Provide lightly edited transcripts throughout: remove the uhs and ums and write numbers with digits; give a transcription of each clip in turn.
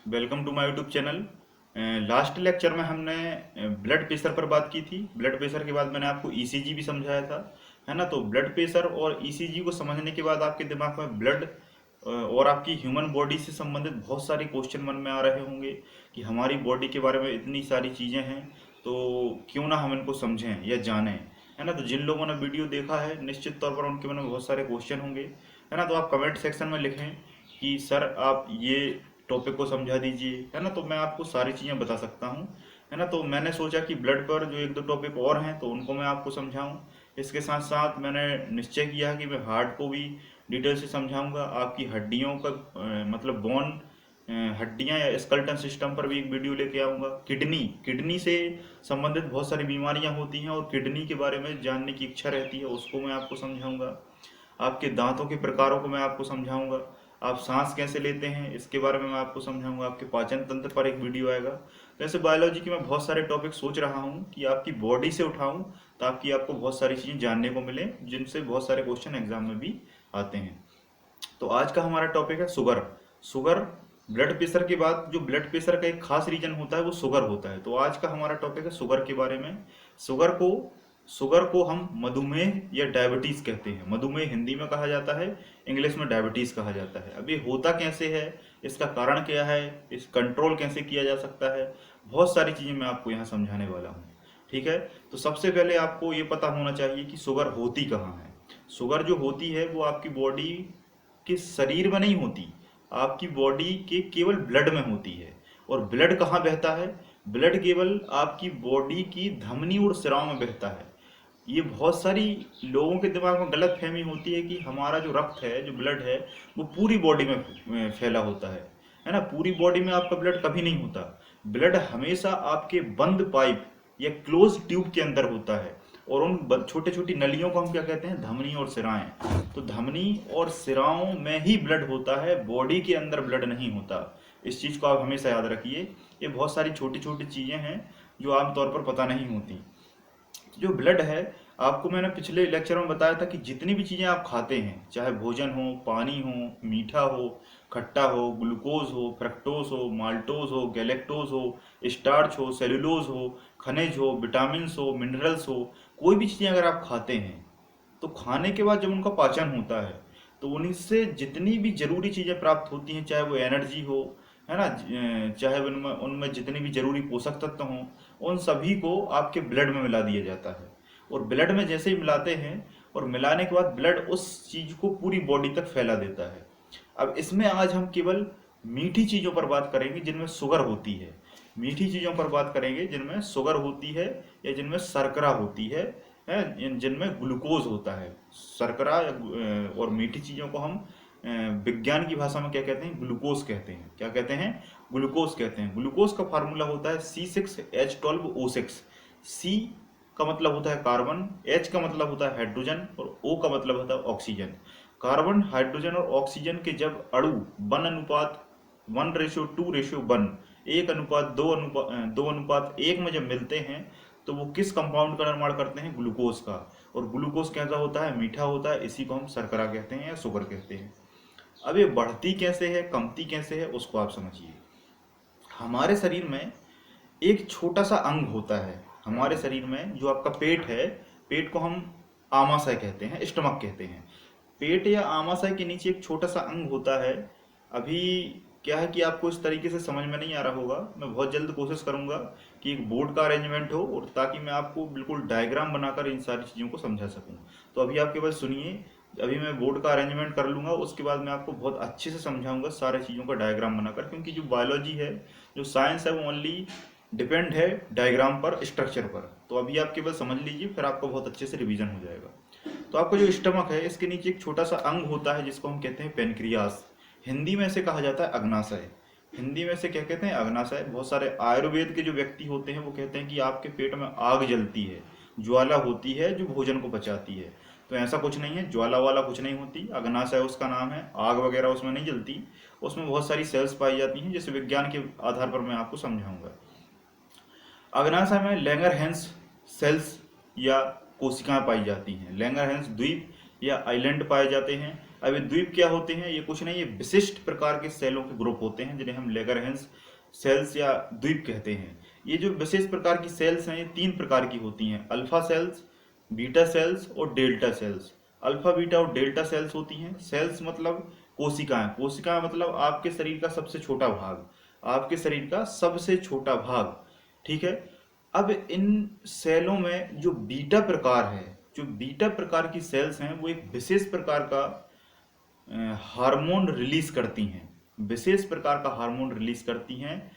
Welcome to my YouTube channel. Last lecture में हमने blood pressure पर बात की थी। ब्लड प्रेशर के बाद मैंने आपको ईसीजी भी समझाया था, है ना। तो ब्लड प्रेशर और ईसीजी को समझने के बाद आपके दिमाग में ब्लड और आपकी ह्यूमन बॉडी से संबंधित बहुत सारे क्वेश्चन मन में आ रहे होंगे कि हमारी बॉडी के बारे में इतनी सारी चीज़ें हैं, तो क्यों ना हम इनको समझें या जानें, है ना। तो जिन लोगों ने वीडियो देखा है निश्चित तौर पर उनके मन में बहुत सारे क्वेश्चन होंगे, है ना। तो आप कमेंट सेक्शन में लिखें कि सर आप ये टॉपिक को समझा दीजिए, है ना। तो मैं आपको सारी चीज़ें बता सकता हूँ, है ना। तो मैंने सोचा कि ब्लड पर जो एक दो टॉपिक और हैं तो उनको मैं आपको समझाऊं। इसके साथ साथ मैंने निश्चय किया कि मैं हार्ट को भी डिटेल से समझाऊंगा। आपकी हड्डियों का मतलब बोन, हड्डियां या स्कeleटन सिस्टम पर भी एक वीडियो लेके आऊंगा। किडनी किडनी से संबंधित बहुत सारी बीमारियां होती हैं और किडनी के बारे में जानने की इच्छा रहती है, उसको मैं आपको समझाऊंगा। आपके दांतों के प्रकारों को मैं आपको समझाऊंगा। आप सांस कैसे लेते हैं इसके बारे में मैं आपको समझाऊंगा। आपके पाचन तंत्र पर एक वीडियो आएगा। तो ऐसे बायोलॉजी की मैं बहुत सारे टॉपिक सोच रहा हूँ कि आपकी बॉडी से उठाऊं, ताकि आपको बहुत सारी चीज़ें जानने को मिले जिनसे बहुत सारे क्वेश्चन एग्जाम में भी आते हैं। तो आज का हमारा टॉपिक है शुगर। शुगर ब्लड प्रेशर के बाद जो ब्लड प्रेशर का एक खास रीजन होता है वो शुगर होता है। तो आज का हमारा टॉपिक है शुगर के बारे में। शुगर को शुगर को हम मधुमेह या डायबिटीज कहते हैं। मधुमेह हिंदी में कहा जाता है, इंग्लिश में डायबिटीज कहा जाता है। अब ये होता कैसे है, इसका कारण क्या है, इस कंट्रोल कैसे किया जा सकता है, बहुत सारी चीजें मैं आपको यहाँ समझाने वाला हूँ। ठीक है। तो सबसे पहले आपको ये पता होना चाहिए कि शुगर होती कहाँ है। शुगर जो होती है वो आपकी बॉडी कि शरीर में नहीं होती, आपकी बॉडी के केवल ब्लड में होती है। और ब्लड कहाँ बहता है? ब्लड केवल आपकी बॉडी की धमनी और सिराओं में बहता है। ये बहुत सारी लोगों के दिमाग में गलत फहमी होती है कि हमारा जो रक्त है, जो ब्लड है, वो पूरी बॉडी में फैला होता है ना। पूरी बॉडी में आपका ब्लड कभी नहीं होता। ब्लड हमेशा आपके बंद पाइप या क्लोज ट्यूब के अंदर होता है। और उन छोटे छोटी नलियों को हम क्या कहते हैं? धमनी और सिराएं। तो धमनी और सिराओं में ही ब्लड होता है, बॉडी के अंदर ब्लड नहीं होता। इस चीज को आप हमेशा याद रखिए। ये बहुत सारी छोटी छोटी चीजें हैं जो आमतौर पर पता नहीं होती। जो ब्लड है, आपको मैंने पिछले लेक्चर में बताया था कि जितनी भी चीज़ें आप खाते हैं, चाहे भोजन हो, पानी हो, मीठा हो, खट्टा हो, ग्लूकोज हो, फ्रक्टोज हो, माल्टोज हो, गैलेक्टोज हो, स्टार्च हो, सेलुलोज हो, खनिज हो, विटामिन हो, मिनरल्स हो, कोई भी चीज़ें अगर आप खाते हैं तो खाने के बाद जब उनका पाचन होता है तो उनसे जितनी भी जरूरी चीज़ें प्राप्त होती हैं, चाहे वो एनर्जी हो, है ना, चाहे उनमें उनमें जितने भी जरूरी पोषक तत्व हों, उन सभी को आपके ब्लड में मिला दिया जाता है। और ब्लड में जैसे ही मिलाते हैं और मिलाने के बाद ब्लड उस चीज को पूरी बॉडी तक फैला देता है। अब इसमें आज हम केवल मीठी चीजों पर बात करेंगे जिनमें शुगर होती है। मीठी चीजों पर बात करेंगे जिनमें शुगर होती है या जिनमें शर्करा होती है, जिनमें ग्लूकोज होता है। शर्करा और मीठी चीजों को हम विज्ञान की भाषा में क्या कहते हैं? ग्लूकोज कहते हैं। क्या कहते हैं? ग्लूकोज कहते हैं। ग्लूकोज का फार्मूला होता है C6H12O6। सी का मतलब होता है कार्बन, एच का मतलब होता है हाइड्रोजन और ओ का मतलब होता है ऑक्सीजन। कार्बन, हाइड्रोजन और ऑक्सीजन के जब अणु 1:1:2:1, 1:2:1 में जब मिलते हैं तो वो किस कंपाउंड का निर्माण करते हैं? ग्लूकोज का। और ग्लूकोज कैसा होता है? मीठा होता है। इसी को हम शर्करा कहते हैं या शुगर कहते हैं। अब ये बढ़ती कैसे है, कमती कैसे है, उसको आप समझिए। हमारे शरीर में एक छोटा सा अंग होता है। हमारे शरीर में जो आपका पेट है, पेट को हम आमाशय कहते हैं, स्टमक कहते हैं। पेट या आमाशय के नीचे एक छोटा सा अंग होता है। अभी क्या है कि आपको इस तरीके से समझ में नहीं आ रहा होगा। मैं बहुत जल्द कोशिश करूंगा कि एक बोर्ड का अरेंजमेंट हो और ताकि मैं आपको बिल्कुल डायग्राम बनाकर इन सारी चीज़ों को समझा सकूं। तो अभी आपके पास सुनिए, अभी मैं बोर्ड का अरेंजमेंट कर लूंगा, उसके बाद मैं आपको बहुत अच्छे से समझाऊंगा सारे चीज़ों का डायग्राम बनाकर। क्योंकि जो बायोलॉजी है, जो साइंस है, वो ओनली डिपेंड है डायग्राम पर, स्ट्रक्चर पर। तो अभी आप केवल समझ लीजिए, फिर आपको बहुत अच्छे से रिवीजन हो जाएगा। तो आपका जो स्टमक है, इसके नीचे एक छोटा सा अंग होता है जिसको हम कहते हैं पेनक्रियास। हिंदी में इसे कहा जाता है अग्नाशय। हिंदी में से क्या कहते हैं? अग्नाशय। बहुत सारे आयुर्वेद के जो व्यक्ति होते हैं वो कहते हैं कि आपके पेट में आग जलती है, ज्वाला होती है जो भोजन को पचाती है। तो ऐसा कुछ नहीं है, ज्वाला वाला कुछ नहीं होती। अग्नाशय उसका नाम है, आग वगैरह उसमें नहीं जलती। उसमें बहुत सारी सेल्स पाई जाती हैं, जिसे विज्ञान के आधार पर मैं आपको समझाऊंगा। अग्नाशय में लैंगरहैंस सेल्स या कोशिकाएं पाई जाती हैं। लैंगरहैंस द्वीप या आइलैंड पाए जाते हैं। अब ये द्वीप क्या होते हैं? ये कुछ नहीं, ये विशिष्ट प्रकार के सेलों के ग्रुप होते हैं जिन्हें हम लेगरहेंस सेल्स या द्वीप कहते हैं। ये जो विशेष प्रकार की सेल्स हैं ये 3 प्रकार की होती हैं, अल्फा सेल्स, बीटा सेल्स और डेल्टा सेल्स। अल्फा, बीटा और डेल्टा सेल्स होती हैं। सेल्स मतलब कोशिकाएं, कोशिकाएं मतलब आपके शरीर का सबसे छोटा भाग, आपके शरीर का सबसे छोटा भाग, ठीक है। अब इन सेलों में जो बीटा प्रकार है, जो बीटा प्रकार की सेल्स हैं वो एक विशेष प्रकार का हार्मोन रिलीज करती हैं, विशेष प्रकार का हार्मोन रिलीज करती हैं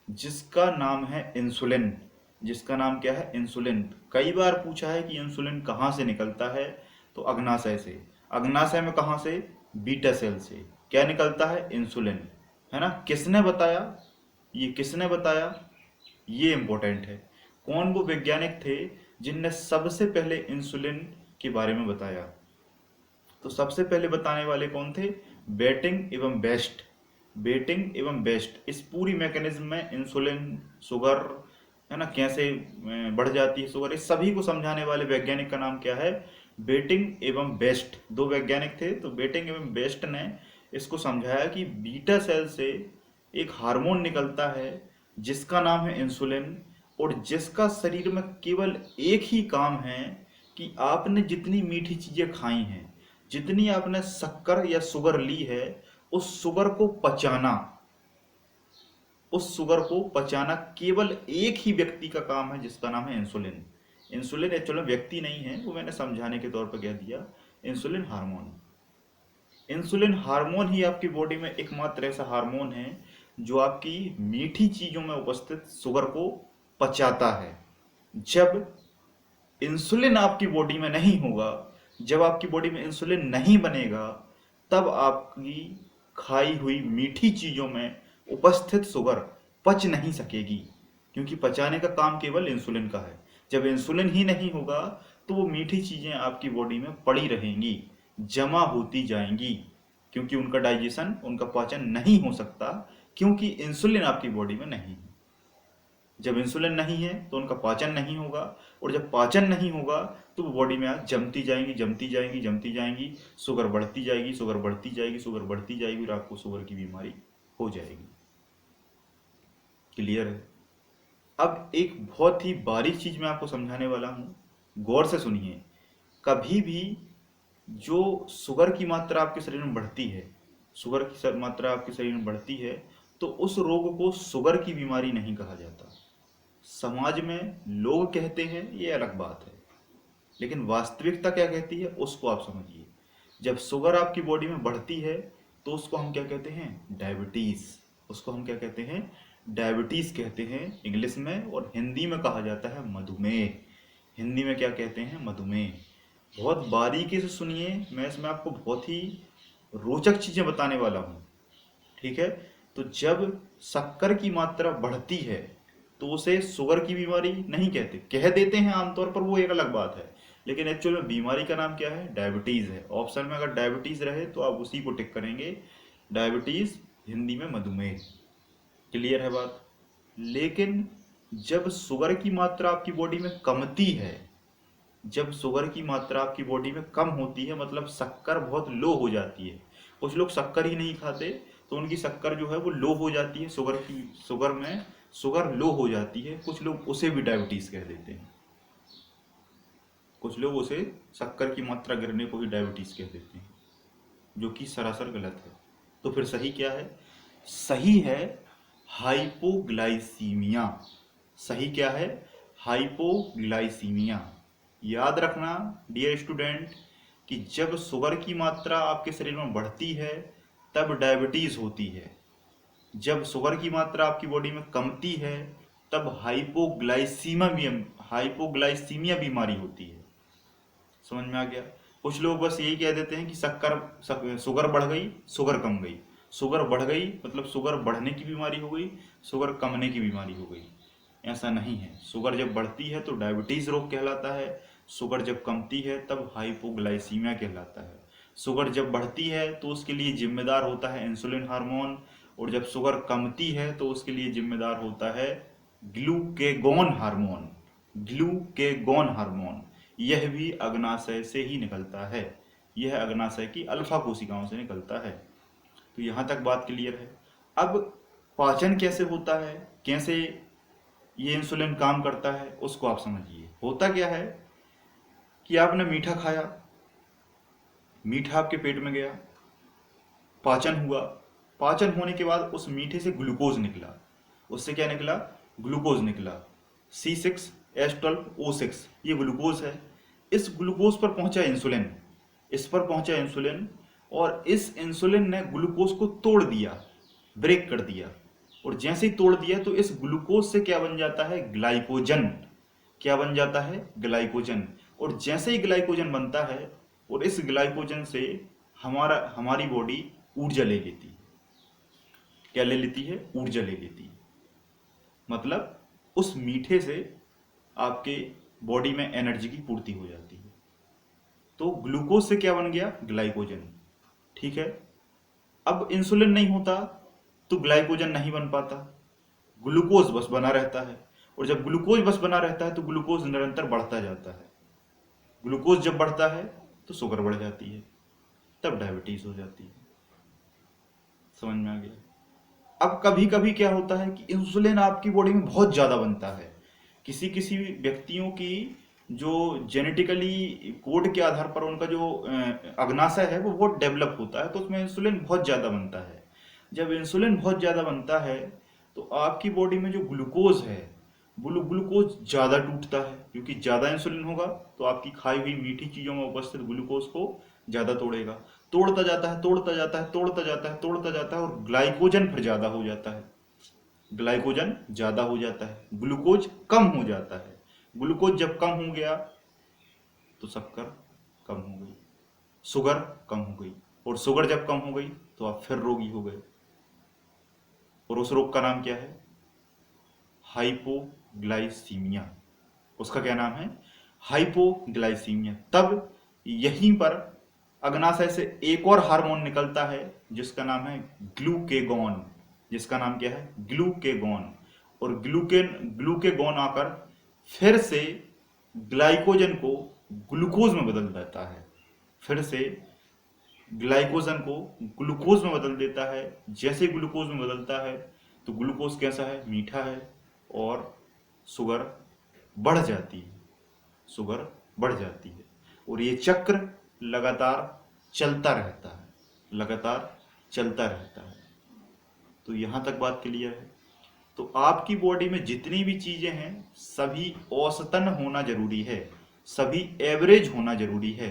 जिसका नाम है इंसुलिन। जिसका नाम क्या है? इंसुलिन। कई बार पूछा है कि इंसुलिन कहाँ से निकलता है, तो अग्नाशय से। अग्नाशय में कहाँ से? बीटा सेल से। क्या निकलता है? इंसुलिन, है ना। किसने बताया? ये किसने बताया? ये इंपॉर्टेंट है। कौन वो वैज्ञानिक थे जिनने सबसे पहले इंसुलिन के बारे में बताया? तो सबसे पहले बताने वाले कौन थे? बेटिंग एवं बेस्ट। बेटिंग एवं बेस्ट इस पूरी मैकेनिज्म में इंसुलिन, शुगर, है ना, कैसे बढ़ जाती है शुगर, इस सभी को समझाने वाले वैज्ञानिक का नाम क्या है? बेटिंग एवं बेस्ट। 2 वैज्ञानिक थे, तो बेटिंग एवं बेस्ट ने इसको समझाया कि बीटा सेल से एक हार्मोन निकलता है जिसका नाम है इंसुलिन, और जिसका शरीर में केवल एक ही काम है कि आपने जितनी मीठी चीजें खाई हैं, जितनी आपने शक्कर या शुगर ली है, उस शुगर को पचाना, उस शुगर को पचाना केवल एक ही व्यक्ति का काम है जिसका नाम है इंसुलिन। इंसुलिन एक्चुअली व्यक्ति नहीं है, वो मैंने समझाने के तौर पर कह दिया। इंसुलिन हार्मोन, इंसुलिन हार्मोन ही आपकी बॉडी में एकमात्र ऐसा हार्मोन है जो आपकी मीठी चीजों में उपस्थित शुगर को पचाता है। जब इंसुलिन आपकी बॉडी में नहीं होगा, जब आपकी बॉडी में इंसुलिन नहीं बनेगा, तब आपकी खाई हुई मीठी चीजों में उपस्थित शुगर पच नहीं सकेगी, क्योंकि पचाने का काम केवल इंसुलिन का है। जब इंसुलिन ही नहीं होगा तो वो मीठी चीजें आपकी बॉडी में पड़ी रहेंगी, जमा होती जाएंगी, क्योंकि उनका डाइजेशन, उनका पाचन नहीं हो सकता, क्योंकि इंसुलिन आपकी बॉडी में नहीं है। जब इंसुलिन नहीं है तो उनका पाचन नहीं होगा, और जब पाचन नहीं होगा तो वो बॉडी में आज जमती जाएंगी, जमती जाएंगी, जमती जाएंगी, शुगर बढ़ती जाएगी, शुगर बढ़ती जाएगी, शुगर बढ़ती जाएगी, और आपको शुगर की बीमारी हो जाएगी। क्लियर है? अब एक बहुत ही बारीक चीज मैं आपको समझाने वाला हूं, गौर से सुनिए। कभी भी जो शुगर की मात्रा आपके शरीर में बढ़ती है, शुगर की मात्रा आपके शरीर में बढ़ती है, तो उस रोग को शुगर की बीमारी नहीं कहा जाता। समाज में लोग कहते हैं, ये अलग बात है, लेकिन वास्तविकता क्या कहती है उसको आप समझिए। जब शुगर आपकी बॉडी में बढ़ती है तो उसको हम क्या कहते हैं? डायबिटीज। उसको हम क्या कहते हैं? डायबिटीज कहते हैं इंग्लिश में, और हिंदी में कहा जाता है मधुमेह। हिंदी में क्या कहते हैं? मधुमेह। बहुत बारीकी से सुनिए, मैं इसमें आपको बहुत ही रोचक चीजें बताने वाला हूँ, ठीक है। तो जब शक्कर की मात्रा बढ़ती है तो उसे शुगर की बीमारी नहीं कहते, कह देते हैं आमतौर पर, वो एक अलग बात है, लेकिन एक्चुअल में बीमारी का नाम क्या है? डायबिटीज है। ऑप्शन में अगर डायबिटीज रहे तो आप उसी को टिक करेंगे, डायबिटीज, हिंदी में मधुमेह। क्लियर है बात? लेकिन जब शुगर की मात्रा आपकी बॉडी में कमती है, जब शुगर की मात्रा आपकी बॉडी में कम होती है, मतलब शक्कर बहुत लो हो जाती है, कुछ लोग शक्कर ही नहीं खाते तो उनकी शक्कर जो है वो लो हो जाती है, शुगर में शुगर लो हो जाती है, कुछ लोग उसे भी डायबिटीज कह देते हैं, कुछ लोग उसे शक्कर की मात्रा गिरने को ही डायबिटीज कह देते हैं, जो कि सरासर गलत है। तो फिर सही क्या है? सही है हाइपोग्लाइसीमिया। सही क्या है? हाइपोग्लाइसीमिया। याद रखना डियर स्टूडेंट कि जब शुगर की मात्रा आपके शरीर में बढ़ती है तब डायबिटीज होती है, जब शुगर की मात्रा आपकी बॉडी में कमती है तब हाइपोग्लाइसीमिया बीमारी होती है। समझ में आ गया? कुछ लोग बस यही कह देते हैं कि शुगर बढ़ गई, शुगर कम गई, शुगर बढ़ गई मतलब शुगर बढ़ने की बीमारी हो गई, शुगर कमने की बीमारी हो गई। ऐसा नहीं है। शुगर जब बढ़ती है तो डायबिटीज रोग कहलाता है, शुगर जब कमती है तब हाइपोग्लाइसीमिया कहलाता है। शुगर जब बढ़ती है तो उसके लिए जिम्मेदार होता है इंसुलिन हार्मोन, और जब शुगर कमती है तो उसके लिए जिम्मेदार होता है ग्लूकेगॉन हार्मोन। ग्लूकेगॉन हार्मोन यह भी अग्नाशय से ही निकलता है। यह अग्नाशय की अल्फा कोशिकाओं से निकलता है। तो यहाँ तक बात क्लियर है। अब पाचन कैसे होता है, कैसे ये इंसुलिन काम करता है, उसको आप समझिए। होता क्या है कि आपने मीठा खाया, मीठा आपके पेट में गया, पाचन हुआ, पाचन होने के बाद उस मीठे से ग्लूकोज निकला। उससे क्या निकला? ग्लूकोज निकला। C6H12O6 ये ग्लूकोज है। इस ग्लूकोज पर पहुंचा इंसुलिन, इस पर पहुंचा इंसुलिन, और इस इंसुलिन ने ग्लूकोज को तोड़ दिया, ब्रेक कर दिया। और जैसे ही तोड़ दिया तो इस ग्लूकोज से क्या बन जाता है? ग्लाइकोजन। क्या बन जाता है? ग्लाइकोजन। और जैसे ही ग्लाइकोजन बनता है, और इस ग्लाइकोजन से हमारी बॉडी ऊर्जा ले लेती है। क्या ले लेती है? ऊर्जा ले लेती है। मतलब उस मीठे से आपके बॉडी में एनर्जी की पूर्ति हो जाती है। तो ग्लूकोज से क्या बन गया? ग्लाइकोजन। ठीक है। अब इंसुलिन नहीं होता तो ग्लाइकोजन नहीं बन पाता, ग्लूकोज बस बना रहता है। और जब ग्लूकोज बस बना रहता है तो ग्लूकोज निरंतर बढ़ता जाता है। ग्लूकोज जब बढ़ता है तो शुगर बढ़ जाती है, तब डायबिटीज हो जाती है। समझ में आ गया? अब कभी कभी क्या होता है कि इंसुलिन आपकी बॉडी में बहुत ज्यादा बनता है। किसी किसी व्यक्तियों की जो जेनेटिकली कोड के आधार पर उनका जो अग्नाशय है वो बहुत डेवलप होता है, तो उसमें इंसुलिन बहुत ज्यादा बनता है। जब इंसुलिन बहुत ज्यादा बनता है तो आपकी बॉडी में जो ग्लूकोज है, ग्लूकोज ज्यादा टूटता है, क्योंकि ज्यादा इंसुलिन होगा तो आपकी खाई हुई मीठी चीजों में उपस्थित ग्लूकोज को ज्यादा तोड़ेगा। तोड़ता जाता है, तोड़ता जाता है, तोड़ता जाता है, तोड़ता जाता है, और ग्लाइकोजन फिर ज्यादा हो जाता है। ग्लाइकोजन ज्यादा हो जाता है, ग्लूकोज कम हो जाता है। ग्लूकोज जब कम हो गया तो शक्कर कम हो गई, शुगर कम हो गई, और शुगर जब कम हो गई तो आप फिर रोगी हो गए। और उस रोग का नाम क्या है? हाइपोग्लाइसीमिया। उसका क्या नाम है? हाइपोग्लाइसीमिया। तब यहीं पर अग्नाशय से एक और हार्मोन निकलता है जिसका नाम है ग्लूकेगॉन। जिसका नाम क्या है? ग्लूकेगॉन। और ग्लूकेगॉन आकर फिर से ग्लाइकोजन को ग्लूकोज में बदल देता है। फिर से ग्लाइकोजन को ग्लूकोज में बदल देता है। जैसे ग्लूकोज में बदलता है तो ग्लूकोज कैसा है? मीठा है, और शुगर बढ़ जाती है। शुगर बढ़ जाती है, और ये चक्र लगातार चलता रहता है, लगातार चलता रहता है। तो यहां तक बात क्लियर है। तो आपकी बॉडी में जितनी भी चीजें हैं सभी औसतन होना जरूरी है, सभी एवरेज होना जरूरी है।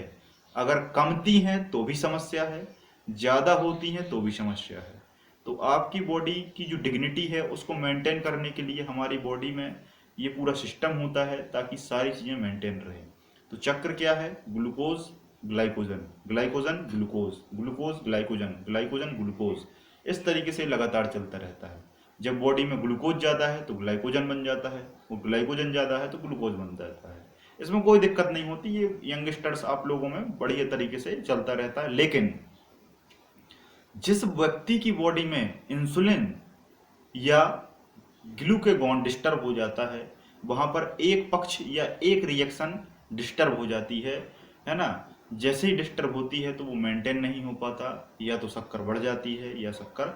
अगर कमती हैं तो भी समस्या है, ज्यादा होती हैं तो भी समस्या है। तो आपकी बॉडी की जो डिग्निटी है उसको मेंटेन करने के लिए हमारी बॉडी में ये पूरा सिस्टम होता है ताकि सारी चीजें मेंटेन रहे। तो चक्र क्या है? Glucose glycogen, glycogen glucose, glucose glycogen, glycogen glucose, इस तरीके से लगातार चलता रहता है। जब बॉडी में ग्लूकोज ज्यादा है तो ग्लाइकोजन बन जाता है, और ग्लाइकोजन ज्यादा है तो ग्लूकोज बन जाता है। इसमें कोई दिक्कत नहीं होती, ये यंगस्टर्स आप लोगों में बढ़िया तरीके से चलता रहता है। लेकिन जिस व्यक्ति की बॉडी में इंसुलिन या ग्लूकेगॉन डिस्टर्ब हो जाता है, वहां पर एक पक्ष या एक रिएक्शन डिस्टर्ब हो जाती है ना। जैसे ही डिस्टर्ब होती है तो वो मेंटेन नहीं हो पाता, या तो शक्कर बढ़ जाती है या शक्कर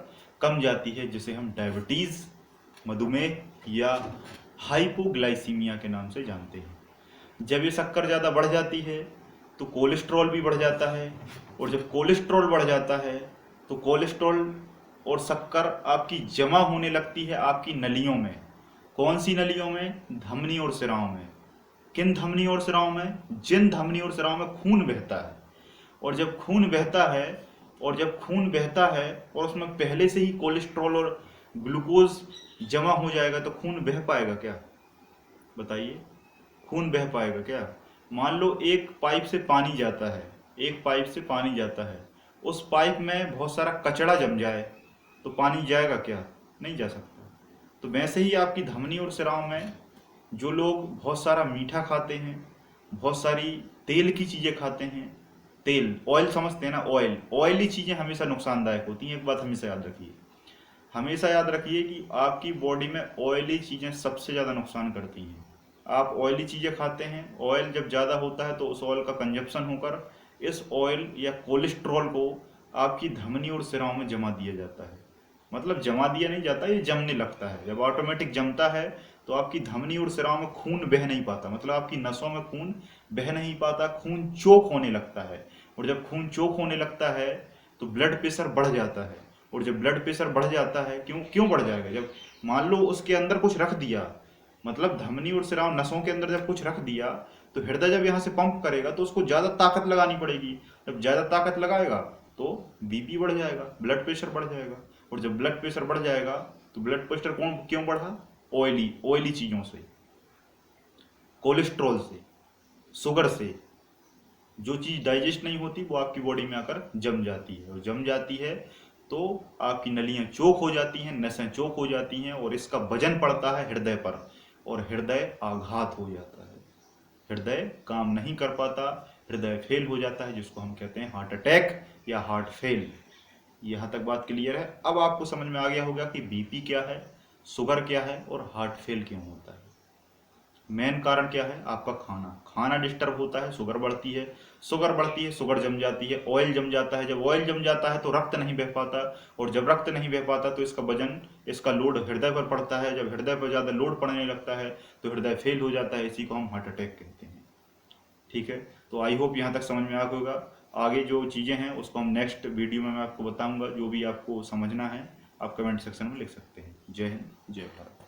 कम जाती है, जिसे हम डायबिटीज, मधुमेह या हाइपोग्लाइसीमिया के नाम से जानते हैं। जब ये शक्कर ज़्यादा बढ़ जाती है तो कोलेस्ट्रॉल भी बढ़ जाता है, और जब कोलेस्ट्रॉल बढ़ जाता है तो कोलेस्ट्रॉल और शक्कर आपकी जमा होने लगती है आपकी नलियों में। कौन सी नलियों में? धमनी और सिराओं में। किन धमनी और सिराओं में? जिन धमनी और सिराओं में खून बहता है। और जब खून बहता है, और उसमें पहले से ही कोलेस्ट्रॉल और ग्लूकोज जमा हो जाएगा तो खून बह पाएगा क्या? बताइए, खून बह पाएगा क्या? मान लो एक पाइप से पानी जाता है, एक पाइप से पानी जाता है, उस पाइप में बहुत सारा कचरा जम जाए तो पानी जाएगा क्या? नहीं जा सकता। तो वैसे ही आपकी धमनी और सिराओं में जो लोग बहुत सारा मीठा खाते हैं, बहुत सारी तेल की चीज़ें खाते हैं, तेल ऑयल समझते हैं ना, ऑयली चीज़ें हमेशा नुकसानदायक होती हैं। एक बात हमेशा याद रखिए, हमेशा याद रखिए कि आपकी बॉडी में ऑयली चीज़ें सबसे ज़्यादा नुकसान करती हैं। आप ऑयली चीज़ें खाते हैं, ऑयल जब ज़्यादा होता है तो उस ऑयल का कंजप्शन होकर इस ऑयल या कोलेस्ट्रॉल को आपकी धमनी और सिराओं में जमा दिया जाता है। मतलब जमा दिया नहीं जाता, ये जमने लगता है। जब ऑटोमेटिक जमता है तो आपकी धमनी और सिराओं में खून बह नहीं पाता, मतलब आपकी नसों में खून बह नहीं पाता, खून चोक होने लगता है। और जब खून चोक होने लगता है तो ब्लड प्रेशर बढ़ जाता है। और जब ब्लड प्रेशर बढ़ जाता है, क्यों क्यों बढ़ जाएगा? जब मान लो उसके अंदर कुछ रख दिया, मतलब धमनी और सिराओं नसों के अंदर जब कुछ रख दिया, तो हृदय जब यहाँ से पंप करेगा तो उसको ज़्यादा ताकत लगानी पड़ेगी। जब ज़्यादा ताकत लगाएगा तो बीपी बढ़ जाएगा, ब्लड प्रेशर बढ़ जाएगा। और जब ब्लड प्रेशर बढ़ जाएगा तो ब्लड प्रेशर कौन क्यों बढ़ा? ऑयली ऑयली चीज़ों से, कोलेस्ट्रॉल से, शुगर से। जो चीज़ डाइजेस्ट नहीं होती वो आपकी बॉडी में आकर जम जाती है, और जम जाती है तो आपकी नलियां चोक हो जाती हैं, नसें चोक हो जाती हैं, और इसका वजन पड़ता है हृदय पर, और हृदय आघात हो जाता है। हृदय काम नहीं कर पाता, हृदय फेल हो जाता है, जिसको हम कहते हैं हार्ट अटैक या हार्ट फेल। यहाँ तक बात क्लियर है? अब आपको समझ में आ गया होगा कि बीपी क्या है, शुगर क्या है, और हार्ट फेल क्यों होता है। मेन कारण क्या है? आपका खाना। खाना डिस्टर्ब होता है, शुगर बढ़ती है, शुगर बढ़ती है, शुगर जम जाती है, ऑयल जम जाता है। जब ऑयल जम जाता है तो रक्त नहीं बह पाता, और जब रक्त नहीं बह पाता तो इसका वजन, इसका लोड हृदय पर पड़ता है। जब हृदय पर ज़्यादा लोड पड़ने लगता है तो हृदय फेल हो जाता है। इसी को हम हार्ट अटैक कहते हैं। ठीक है, तो आई होप यहाँ तक समझ में आ गया होगा। आगे जो चीज़ें हैं उसको हम नेक्स्ट वीडियो में मैं आपको बताऊंगा। जो भी आपको समझना है आप कमेंट सेक्शन में लिख सकते हैं। जय हिंद, जय भारत।